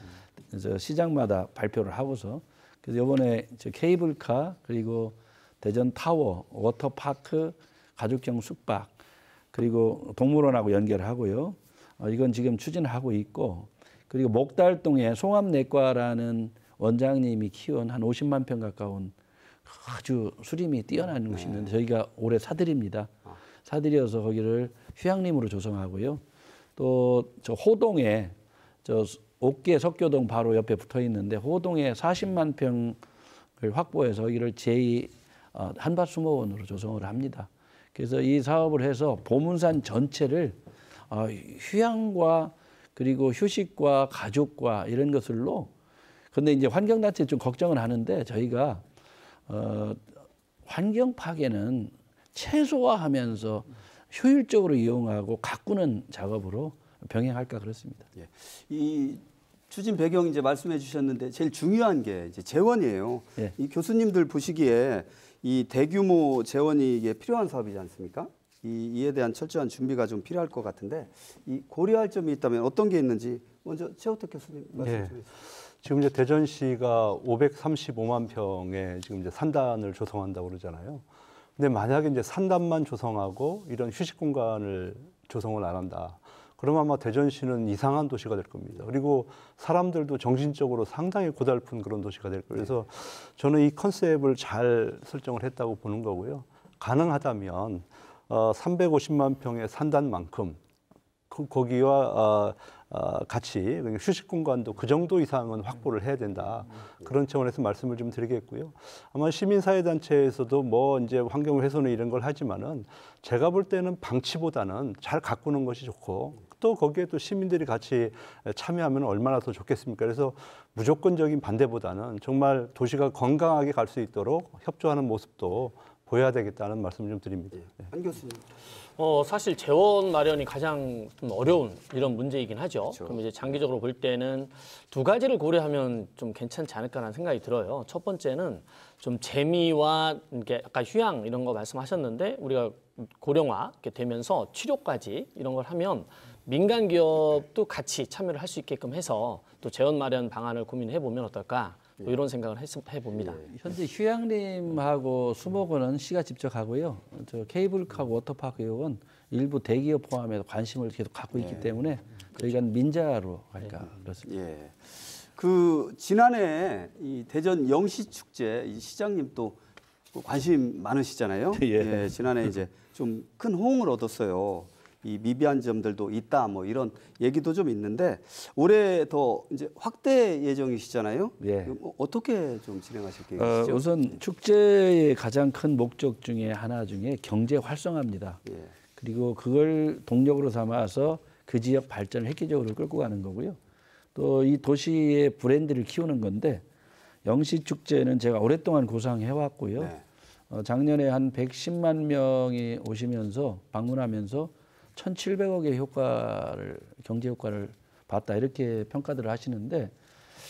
[SPEAKER 2] 시장마다 발표를 하고서. 그래서 이번에 케이블카 그리고 대전 타워, 워터파크, 가족형 숙박 그리고 동물원하고 연결하고요. 이건 지금 추진하고 있고 그리고 목달동에 송암내과라는 원장님이 키운 한 50만 평 가까운 아주 수림이 뛰어난 곳이 있는데 저희가 올해 사들입니다. 사들여서 거기를 휴양림으로 조성하고요. 또 저 호동에 저 옥계 석교동 바로 옆에 붙어 있는데 호동에 40만 평을 확보해서 여기를 제2 한밭수목원으로 조성을 합니다. 그래서 이 사업을 해서 보문산 전체를 휴양과 그리고 휴식과 가족과 이런 것들로 근데 이제 환경단체 좀 걱정을 하는데 저희가 환경 파괴는 최소화하면서 효율적으로 이용하고 가꾸는 작업으로 병행할까 그렇습니다.
[SPEAKER 1] 예. 이 추진 배경 이제 말씀해 주셨는데 제일 중요한 게 이제 재원이에요.
[SPEAKER 2] 예.
[SPEAKER 1] 이 교수님들 보시기에 이 대규모 재원이 이게 필요한 사업이지 않습니까? 이에 대한 철저한 준비가 좀 필요할 것 같은데 이 고려할 점이 있다면 어떤 게 있는지 먼저 최호택 교수님 말씀 주시겠습니다.
[SPEAKER 3] 지금 이제 대전시가 535만 평의 지금 이제 산단을 조성한다고 그러잖아요. 근데 만약에 이제 산단만 조성하고 이런 휴식 공간을 조성을 안 한다. 그러면 아마 대전시는 이상한 도시가 될 겁니다. 그리고 사람들도 정신적으로 상당히 고달픈 그런 도시가 될 거예요. 그래서 저는 이 컨셉을 잘 설정을 했다고 보는 거고요. 가능하다면 350만 평의 산단만큼 거기와 같이 휴식 공간도 그 정도 이상은 확보를 해야 된다. 그런 차원에서 말씀을 좀 드리겠고요. 아마 시민사회단체에서도 뭐 이제 환경 훼손을 이런 걸 하지만은 제가 볼 때는 방치보다는 잘 가꾸는 것이 좋고 또 거기에 또 시민들이 같이 참여하면 얼마나 더 좋겠습니까? 그래서 무조건적인 반대보다는 정말 도시가 건강하게 갈 수 있도록 협조하는 모습도 보여야 되겠다는 말씀 좀 드립니다.
[SPEAKER 1] 한 교수님.
[SPEAKER 4] 사실 재원 마련이 가장 좀 어려운 이런 문제이긴 하죠.
[SPEAKER 1] 그렇죠.
[SPEAKER 4] 그럼 이제 장기적으로 볼 때는 두 가지를 고려하면 좀 괜찮지 않을까라는 생각이 들어요. 첫 번째는 좀 재미와 이게 아까 휴양 이런 거 말씀하셨는데 우리가 고령화 이렇게 되면서 치료까지 이런 걸 하면 민간 기업도 같이 참여를 할 수 있게끔 해서 또 재원 마련 방안을 고민해 보면 어떨까? 뭐 이런 생각을 해봅니다.
[SPEAKER 2] 현재 휴양림하고 수목원은 시가 직접 하고요. 저 케이블카하고 워터파크 이건 일부 대기업 포함해서 관심을 계속 갖고 있기 때문에 저희가 민자로 할까 그렇습니다.
[SPEAKER 1] 예. 그 지난해 이 대전 영시축제 이 시장님 또 관심 많으시잖아요.
[SPEAKER 2] 예.
[SPEAKER 1] 지난해 이제 좀 큰 호응을 얻었어요. 이 미비한 점들도 있다 뭐 이런 얘기도 좀 있는데 올해 더 이제 확대 예정이시잖아요.
[SPEAKER 2] 예.
[SPEAKER 1] 뭐 어떻게 좀 진행하실 계획이시죠?
[SPEAKER 2] 우선 축제의 가장 큰 목적 중에 하나 중에 경제 활성화입니다.
[SPEAKER 1] 예.
[SPEAKER 2] 그리고 그걸 동력으로 삼아서 그 지역 발전을 획기적으로 끌고 가는 거고요. 또 이 도시의 브랜드를 키우는 건데 영시축제는 제가 오랫동안 구상해 왔고요.
[SPEAKER 1] 네.
[SPEAKER 2] 작년에 한 110만 명이 오시면서 방문하면서 1,700억의 효과를 경제 효과를 봤다 이렇게 평가들을 하시는데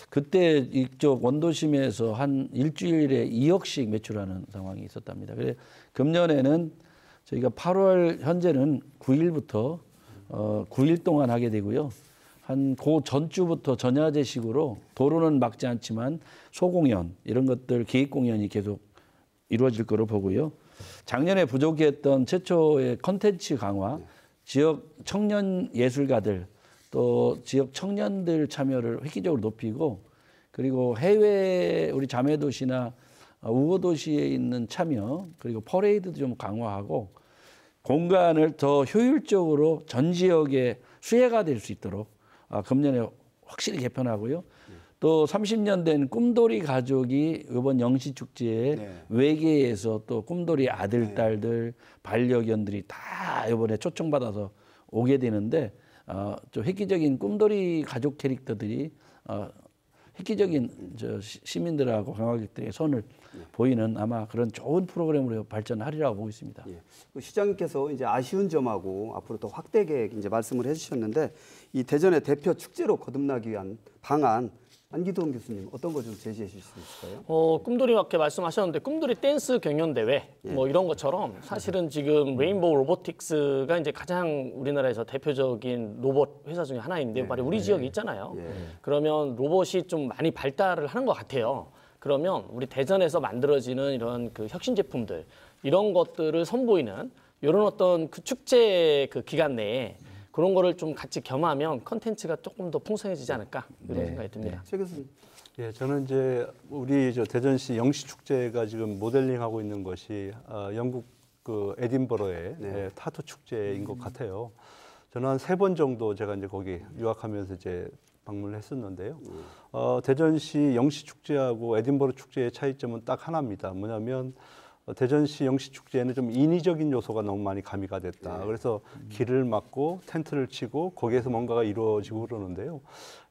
[SPEAKER 2] 그때 이쪽 원도심에서 한 일주일에 2억씩 매출하는 상황이 있었답니다. 그래서 금년에는 저희가 8월 현재는 9일부터 9일 동안 하게 되고요. 한 그 전주부터 전야제식으로 도로는 막지 않지만 소공연 이런 것들 기획 공연이 계속 이루어질 거로 보고요. 작년에 부족했던 최초의 컨텐츠 강화, 지역 청년 예술가들 또 지역 청년들 참여를 획기적으로 높이고 그리고 해외 우리 자매도시나 우호도시에 있는 참여 그리고 퍼레이드도 좀 강화하고 공간을 더 효율적으로 전 지역에 수혜가 될 수 있도록 금년에 확실히 개편하고요. 또 30년 된 꿈돌이 가족이 이번 영시축제에
[SPEAKER 1] 네.
[SPEAKER 2] 외계에서 또 꿈돌이 아들, 딸들, 반려견들이 다 이번에 초청받아서 오게 되는데 좀 획기적인 꿈돌이 가족 캐릭터들이 획기적인 시민들하고 관광객들의 선을 보이는 아마 그런 좋은 프로그램으로 발전하리라고 보고 있습니다.
[SPEAKER 1] 예. 그 시장님께서 이제 아쉬운 점하고 앞으로 더 확대 계획 이제 말씀을 해주셨는데 이 대전의 대표 축제로 거듭나기 위한 방안 안기동 교수님 어떤 거 좀 제시해 주실 수 있을까요?
[SPEAKER 4] 꿈돌이 맞게 말씀하셨는데 꿈돌이 댄스 경연 대회 뭐 이런 것처럼 사실은 지금 레인보우 로보틱스가 이제 가장 우리나라에서 대표적인 로봇 회사 중에 하나인데 바로 우리 지역에 있잖아요. 그러면 로봇이 좀 많이 발달을 하는 것 같아요. 그러면 우리 대전에서 만들어지는 이런 그 혁신 제품들 이런 것들을 선보이는 이런 어떤 그 축제 그 기간 내에 그런 거를 좀 같이 겸하면 컨텐츠가 조금 더 풍성해지지 않을까 이런 생각이 듭니다.
[SPEAKER 1] 최 교수님.
[SPEAKER 3] 예, 저는 이제 우리 대전시 영시축제가 지금 모델링하고 있는 것이 영국 그 에딘버러의 타투 축제인 것 같아요. 저는 한 3번 정도 제가 이제 거기 유학하면서 이제 방문을 했었는데요. 대전시 영시축제하고 에딘버러 축제의 차이점은 딱 하나입니다. 뭐냐면 대전시 영시축제에는 좀 인위적인 요소가 너무 많이 가미가 됐다. 그래서 길을 막고 텐트를 치고 거기에서 뭔가가 이루어지고 그러는데요.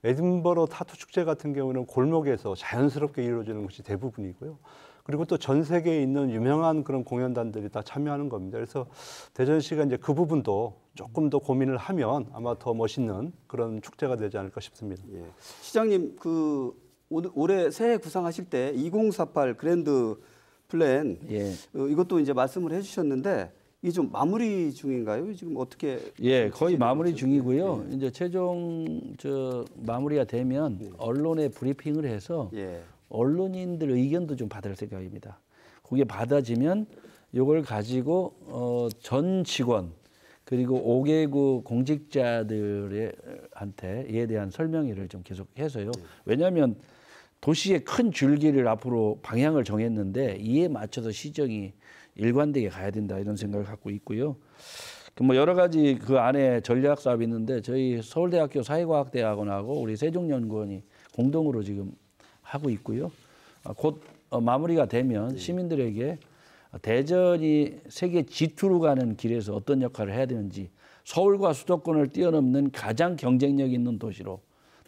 [SPEAKER 3] 에딘버러 타투 축제 같은 경우는 골목에서 자연스럽게 이루어지는 것이 대부분이고요. 그리고 또 전 세계에 있는 유명한 그런 공연단들이 다 참여하는 겁니다. 그래서 대전시가 이제 그 부분도 조금 더 고민을 하면 아마 더 멋있는 그런 축제가 되지 않을까 싶습니다.
[SPEAKER 1] 예. 시장님 그 올해 새해 구상하실 때 2048 그랜드 플랜 이것도 이제 말씀을 해주셨는데 이게 좀 마무리 중인가요? 지금 어떻게?
[SPEAKER 2] 예, 거의 마무리 중이고요. 이제 최종 마무리가 되면 언론에 브리핑을 해서 언론인들 의견도 좀 받을 생각입니다. 그게 받아지면 이걸 가지고 전 직원 그리고 5개국 공직자들한테 이에 대한 설명회를 좀 계속해서요. 왜냐하면 도시의 큰 줄기를 앞으로 방향을 정했는데 이에 맞춰서 시정이 일관되게 가야 된다 이런 생각을 갖고 있고요. 뭐 여러 가지 그 안에 전략 사업이 있는데 저희 서울대학교 사회과학대학원하고 우리 세종연구원이 공동으로 지금 하고 있고요. 곧 마무리가 되면 시민들에게 대전이 세계 G2로 가는 길에서 어떤 역할을 해야 되는지 서울과 수도권을 뛰어넘는 가장 경쟁력 있는 도시로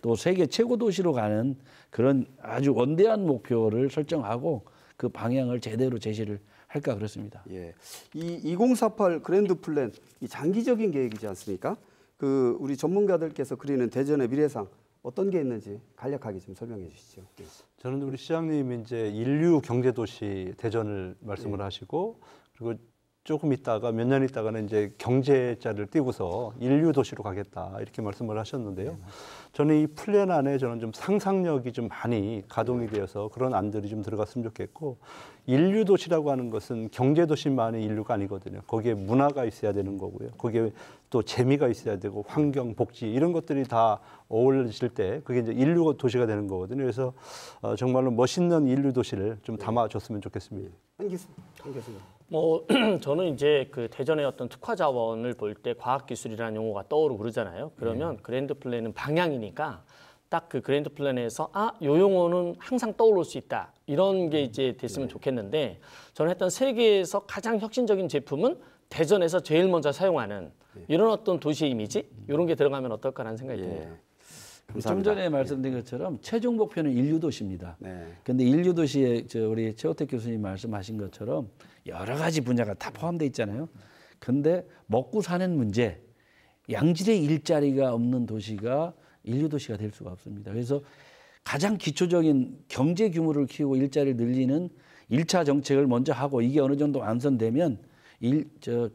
[SPEAKER 2] 또 세계 최고 도시로 가는 그런 아주 원대한 목표를 설정하고 그 방향을 제대로 제시를 할까 그렇습니다.
[SPEAKER 1] 예, 이 2048 그랜드 플랜 이 장기적인 계획이지 않습니까? 그 우리 전문가들께서 그리는 대전의 미래상 어떤 게 있는지 간략하게 좀 설명해 주시죠. 예.
[SPEAKER 3] 저는 우리 시장님이 이제 인류 경제도시 대전을 말씀을 하시고 그리고 조금 있다가 몇 년 있다가는 이제 경제자를 띄고서 인류 도시로 가겠다 이렇게 말씀을 하셨는데요. 저는 이 플랜 안에 저는 좀 상상력이 좀 많이 가동이 되어서 그런 안들이 좀 들어갔으면 좋겠고 인류 도시라고 하는 것은 경제 도시만의 인류가 아니거든요. 거기에 문화가 있어야 되는 거고요. 거기에 또 재미가 있어야 되고 환경, 복지 이런 것들이 다 어우러질 때 그게 이제 인류 도시가 되는 거거든요. 그래서 정말로 멋있는 인류 도시를 좀 담아줬으면 좋겠습니다.
[SPEAKER 1] 한 교수님.
[SPEAKER 4] 뭐 저는 이제 그 대전의 어떤 특화 자원을 볼 때 과학기술이라는 용어가 떠오르고 그러잖아요. 그러면 그랜드 플랜은 방향이니까 딱 그 그랜드 플랜에서 요 용어는 항상 떠오를 수 있다. 이런 게 이제 됐으면 좋겠는데 저는 했던 세계에서 가장 혁신적인 제품은 대전에서 제일 먼저 사용하는 이런 어떤 도시의 이미지 이런 게 들어가면 어떨까라는 생각이 듭니다.
[SPEAKER 2] 좀
[SPEAKER 1] 감사합니다.
[SPEAKER 2] 전에 말씀드린 것처럼 최종 목표는 인류 도시입니다.
[SPEAKER 1] 네.
[SPEAKER 2] 그런데 인류 도시에 우리 최호택 교수님 말씀하신 것처럼 여러 가지 분야가 다 포함되어 있잖아요. 근데 먹고 사는 문제, 양질의 일자리가 없는 도시가 인류 도시가 될 수가 없습니다. 그래서 가장 기초적인 경제 규모를 키우고 일자리를 늘리는 1차 정책을 먼저 하고 이게 어느 정도 완성되면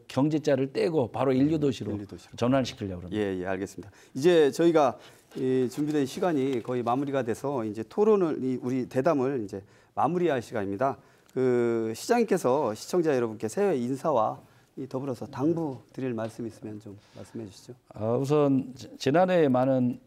[SPEAKER 2] 경제자를 떼고 바로 인류 도시로 전환시키려고 합니다.
[SPEAKER 1] 예, 알겠습니다. 이제 저희가 준비된 시간이 거의 마무리가 돼서 이제 토론을 우리 대담을 이제 마무리할 시간입니다. 그 시장님께서 시청자 여러분께 새해 인사와 더불어서 당부 드릴 말씀 있으면 좀 말씀해 주시죠.
[SPEAKER 2] 우선 지난해에 많은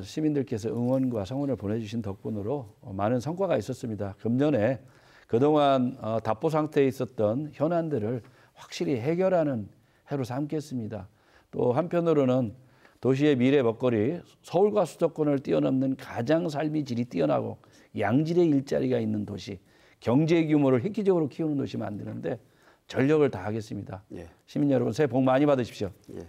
[SPEAKER 2] 시민들께서 응원과 성원을 보내주신 덕분으로 많은 성과가 있었습니다. 금년에 그동안 답보 상태에 있었던 현안들을 확실히 해결하는 해로 삼겠습니다. 또 한편으로는 도시의 미래 먹거리, 서울과 수도권을 뛰어넘는 가장 삶의 질이 뛰어나고 양질의 일자리가 있는 도시, 경제 규모를 획기적으로 키우는 도시 만드는데 전력을 다하겠습니다.
[SPEAKER 1] 예.
[SPEAKER 2] 시민 여러분 새해 복 많이 받으십시오.
[SPEAKER 1] 예.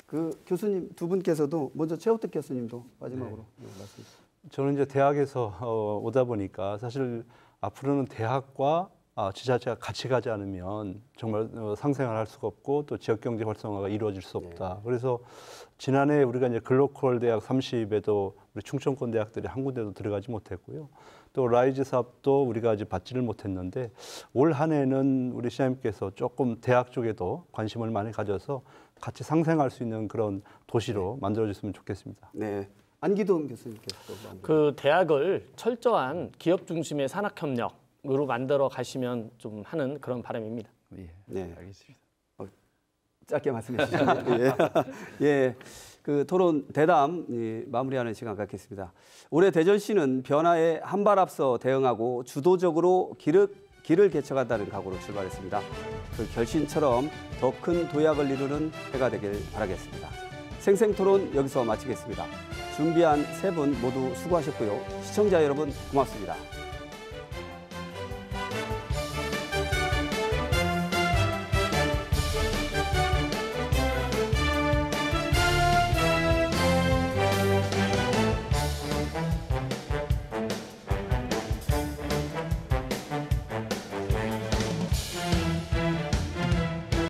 [SPEAKER 1] 그 교수님 두 분께서도 먼저 최호택 교수님도 마지막으로 말씀.
[SPEAKER 3] 저는 이제 대학에서 오다 보니까 사실 앞으로는 대학과 지자체가 같이 가지 않으면 정말 상생을 할 수가 없고 또 지역 경제 활성화가 이루어질 수 없다. 그래서 지난해 우리가 이제 글로컬 대학 30에도 우리 충청권 대학들이 한 군데도 들어가지 못했고요. 또 라이즈 사업도 우리가 아직 받지를 못했는데 올 한 해는 우리 시장님께서 조금 대학 쪽에도 관심을 많이 가져서 같이 상생할 수 있는 그런 도시로 만들어줬으면 좋겠습니다.
[SPEAKER 1] 네. 안기동 교수님께서
[SPEAKER 4] 그 대학을 철저한 기업 중심의 산학 협력으로 만들어 가시면 좀 하는 그런 바람입니다.
[SPEAKER 2] 예,
[SPEAKER 1] 네.
[SPEAKER 2] 알겠습니다.
[SPEAKER 1] 짧게 말씀해 주시죠. 예. 예. 그 토론 대담 마무리하는 시간 갖겠습니다. 올해 대전시는 변화에 한 발 앞서 대응하고 주도적으로 길을 개척한다는 각오로 출발했습니다. 그 결심처럼 더 큰 도약을 이루는 해가 되길 바라겠습니다. 생생토론 여기서 마치겠습니다. 준비한 세 분 모두 수고하셨고요. 시청자 여러분 고맙습니다.